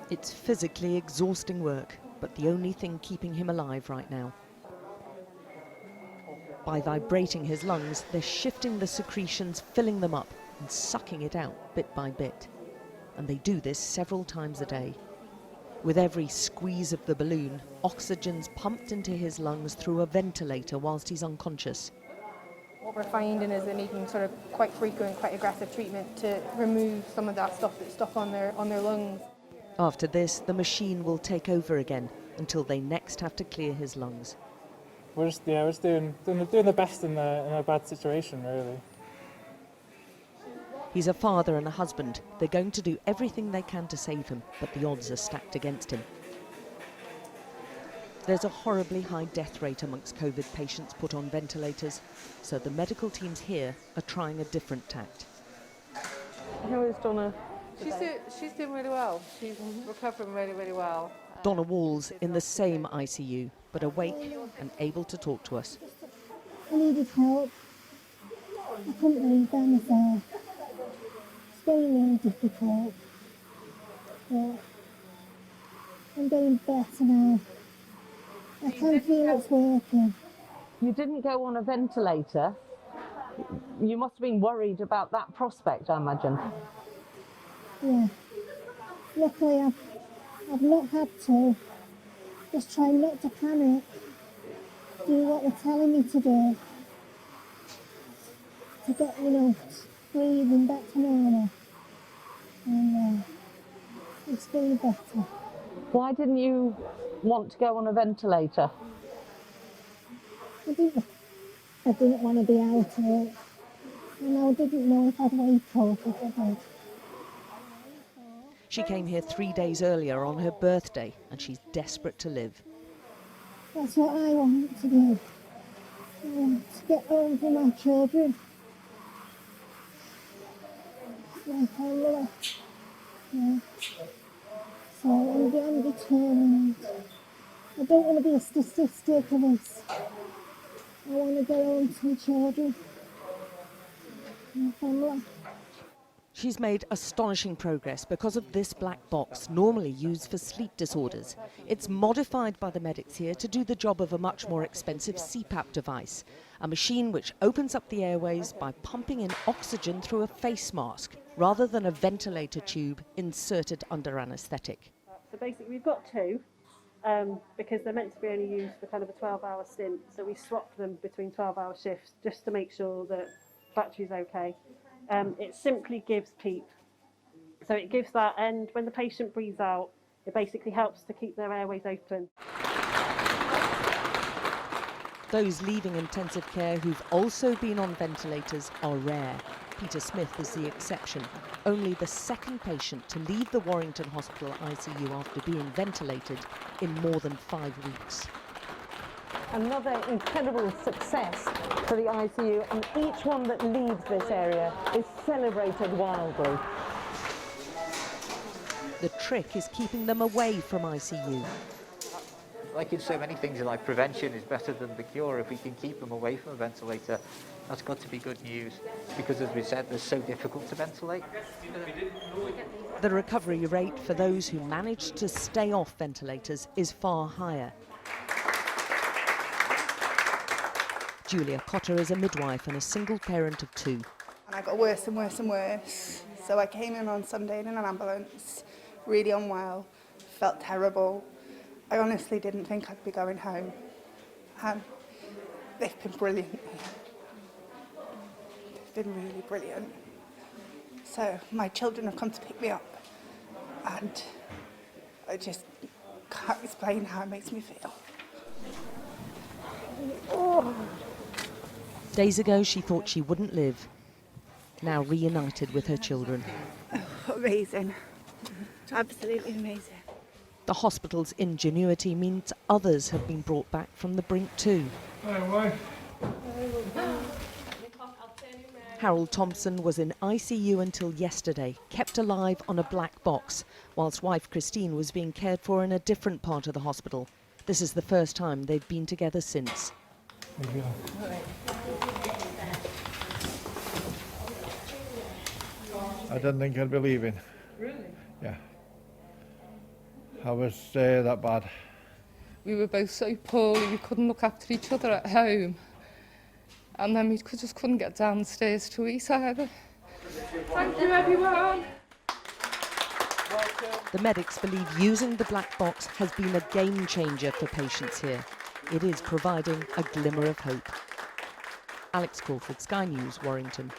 It's physically exhausting work, but the only thing keeping him alive right now. By vibrating his lungs, they're shifting the secretions, filling them up and sucking it out bit by bit. And they do this several times a day. With every squeeze of the balloon, oxygen's pumped into his lungs through a ventilator whilst he's unconscious. What we're finding is they're needing sort of quite frequent, quite aggressive treatment to remove some of that stuff that's stuck on their lungs. After this, the machine will take over again until they next have to clear his lungs. We're just doing the best in a bad situation, really. He's a father and a husband. They're going to do everything they can to save him, but the odds are stacked against him. There's a horribly high death rate amongst COVID patients put on ventilators, so the medical teams here are trying a different tact. How is Donna? She's doing really well. She's recovering really, really well. Donna Walls in the same ICU, but awake and able to talk to us. I needed help. I couldn't believe that myself. It's getting really difficult. But I'm getting better now. I can feel it's working. You didn't go on a ventilator. You must have been worried about that prospect, I imagine. Yeah. Luckily I've not had to. Just try not to panic. Do what they're telling me to do. To get, breathing back to normal. And it's feeling better. Why didn't you want to go on a ventilator? I didn't want to be out of it. And I didn't know if I'd wake up if I did. She came here 3 days earlier on her birthday, and she's desperate to live. That's what I want to do. I want to get home to my children. My family. Yeah. So I'm determined. I don't want to be a statistic of this. I want to get home to my children. My family. She's made astonishing progress because of this black box, normally used for sleep disorders. It's modified by the medics here to do the job of a much more expensive CPAP device, a machine which opens up the airways by pumping in oxygen through a face mask, rather than a ventilator tube inserted under anaesthetic. So basically we've got two, because they're meant to be only used for kind of a 12-hour stint, so we swap them between 12-hour shifts just to make sure that battery's okay. It simply gives PEEP. So it gives that, and when the patient breathes out, it basically helps to keep their airways open. Those leaving intensive care who've also been on ventilators are rare. Peter Smith is the exception. Only the second patient to leave the Warrington Hospital ICU after being ventilated in more than 5 weeks. Another incredible success for the ICU, and each one that leaves this area is celebrated wildly. The trick is keeping them away from ICU. Like in so many things in life, prevention is better than the cure. If we can keep them away from a ventilator, that's got to be good news, because as we said, they're so difficult to ventilate. The recovery rate for those who manage to stay off ventilators is far higher. Julia Cotter is a midwife and a single parent of 2. And I got worse and worse and worse. So I came in on Sunday in an ambulance, really unwell, felt terrible. I honestly didn't think I'd be going home. And they've been brilliant. They've been really brilliant. So my children have come to pick me up, and I just can't explain how it makes me feel. Oh. Days ago, she thought she wouldn't live. Now reunited with her children. Oh, amazing. Absolutely amazing. The hospital's ingenuity means others have been brought back from the brink too. Harold Thompson was in ICU until yesterday, kept alive on a black box, whilst wife Christine was being cared for in a different part of the hospital. This is the first time they've been together since. I didn't think I'd be leaving. Really? Yeah. I was that bad. We were both so poorly, we couldn't look after each other at home. And then we just couldn't get downstairs to eat either. Thank you, everyone. The medics believe using the black box has been a game changer for patients here. It is providing a glimmer of hope. Alex Crawford, Sky News, Warrington.